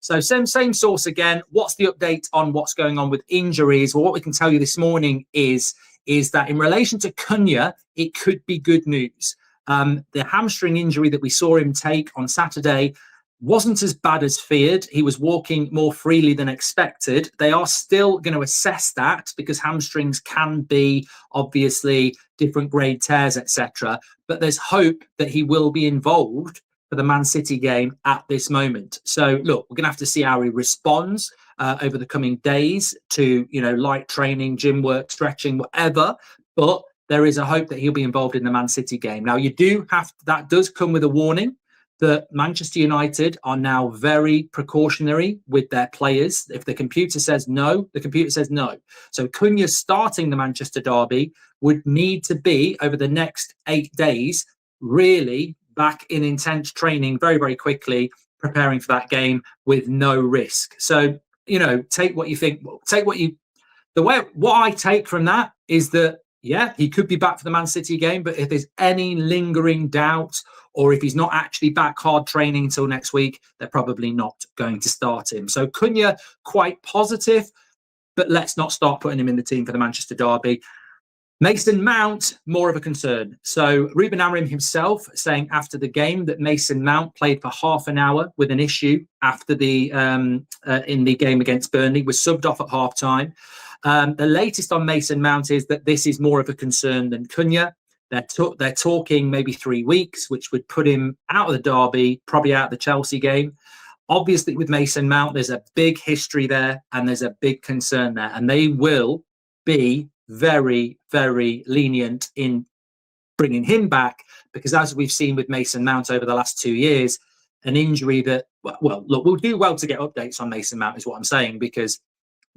So same source again. What's the update on what's going on with injuries? Well, what we can tell you this morning is that in relation to Cunha, it could be good news. The hamstring injury that we saw him take on Saturday wasn't as bad as feared. He was walking more freely than expected. They are still going to assess that because hamstrings can be obviously different grade tears, etc. But there's hope that he will be involved for the Man City game at this moment. So look, we're going to have to see how he responds over the coming days to, light training, gym work, stretching, whatever. But there is a hope that he'll be involved in the Man City game. Now, that does come with a warning that Manchester United are now very precautionary with their players. If the computer says no, the computer says no. So Cunha starting the Manchester derby would need to be, over the next 8 days, really back in intense training very, very quickly, preparing for that game with no risk. So, take what you think. What I take from that is that, yeah, he could be back for the Man City game, but if there's any lingering doubt or if he's not actually back hard training until next week, they're probably not going to start him. So Cunha, quite positive, but let's not start putting him in the team for the Manchester derby. Mason Mount, more of a concern. So Ruben Amorim himself saying after the game that Mason Mount played for half an hour with an issue after the in the game against Burnley, was subbed off at half time. The latest on Mason Mount is that this is more of a concern than Cunha. They're talking maybe 3 weeks, which would put him out of the derby, probably out of the Chelsea game. Obviously, with Mason Mount, there's a big history there and there's a big concern there. And they will be very, very lenient in bringing him back because, as we've seen with Mason Mount over the last 2 years, an injury that, well, look, we'll do well to get updates on Mason Mount is what I'm saying, because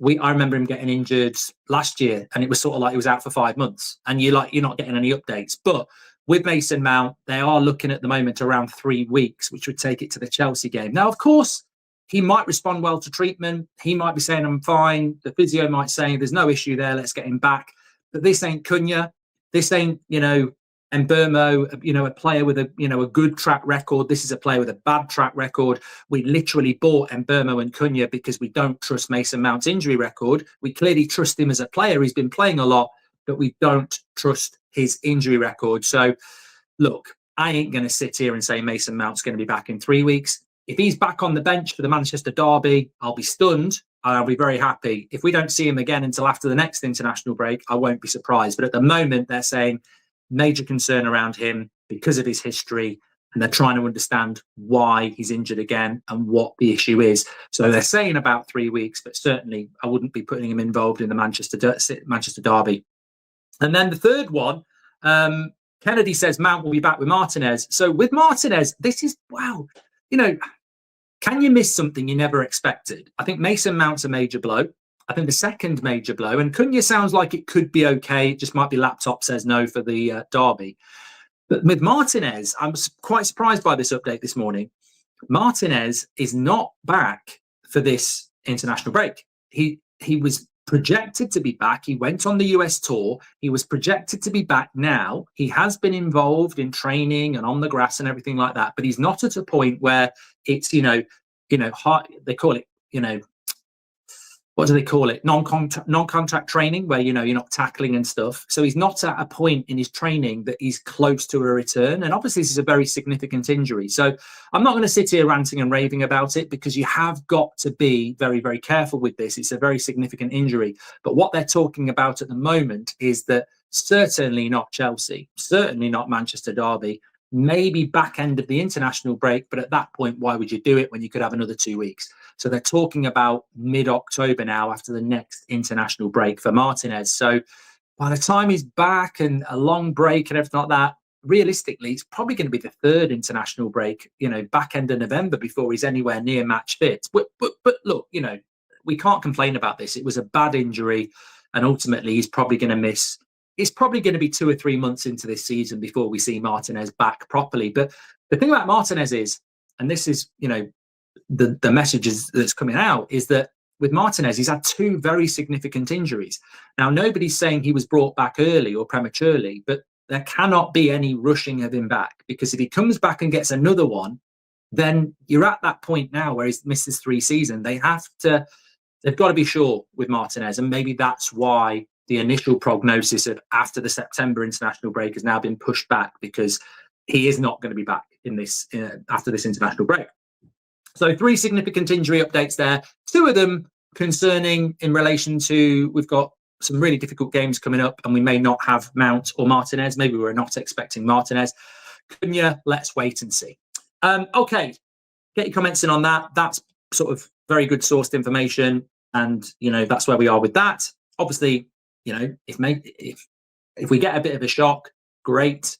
I remember him getting injured last year and it was sort of like he was out for 5 months and you're not getting any updates. But with Mason Mount, they are looking at the moment around 3 weeks, which would take it to the Chelsea game. Now, of course, he might respond well to treatment. He might be saying, I'm fine. The physio might say, there's no issue there. Let's get him back. But this ain't Cunha. This ain't, Mbeumo, a player with a good track record. This is a player with a bad track record. We literally bought Mbeumo and Cunha because we don't trust Mason Mount's injury record. We clearly trust him as a player. He's been playing a lot, but we don't trust his injury record. So, look, I ain't going to sit here and say Mason Mount's going to be back in 3 weeks. If he's back on the bench for the Manchester derby, I'll be stunned and I'll be very happy. If we don't see him again until after the next international break, I won't be surprised. But at the moment, they're saying major concern around him because of his history, and they're trying to understand why he's injured again and what the issue is. So they're saying about 3 weeks, but certainly I wouldn't be putting him involved in the Manchester derby. And then the third one, Kennedy says Mount will be back with Martinez. So with Martinez, this is, wow, can you miss something you never expected? I think Mason Mount's a major blow. I think the second major blow, and Cunha sounds like it could be okay. It just might be laptop says no for the derby. But with Martinez, I'm quite surprised by this update this morning. Martinez is not back for this international break. He was projected to be back. He went on the US tour. He was projected to be back now. He has been involved in training and on the grass and everything like that, but he's not at a point where it's, hard, they call it, what do they call it? Non-contact training, where, you're not tackling and stuff. So he's not at a point in his training that he's close to a return. And obviously this is a very significant injury. So I'm not going to sit here ranting and raving about it, because you have got to be very, very careful with this. It's a very significant injury. But what they're talking about at the moment is that certainly not Chelsea, certainly not Manchester derby, maybe back end of the international break. But at that point, why would you do it when you could have another 2 weeks? So they're talking about mid-October now, after the next international break for Martinez. So by the time he's back and a long break and everything like that, realistically, it's probably going to be the third international break, back end of November, before he's anywhere near match fit. But look, we can't complain about this. It was a bad injury, and ultimately he's probably going to miss. It's probably going to be 2 or 3 months into this season before we see Martinez back properly. But the thing about Martinez is, and this is, the messages that's coming out, is that with Martinez, he's had 2 very significant injuries. Now, nobody's saying he was brought back early or prematurely, but there cannot be any rushing of him back, because if he comes back and gets another one, then you're at that point now where he's missed his 3 seasons. They've got to be sure with Martinez, and maybe that's why the initial prognosis of after the September international break has now been pushed back, because he is not going to be back in this after this international break. So 3 significant injury updates there. 2 of them concerning in relation to, we've got some really difficult games coming up and we may not have Mount or Martinez. Maybe we're not expecting Martinez. Cunha, let's wait and see. Okay, get your comments in on that. That's sort of very good sourced information, and that's where we are with that. Obviously, if we get a bit of a shock, great.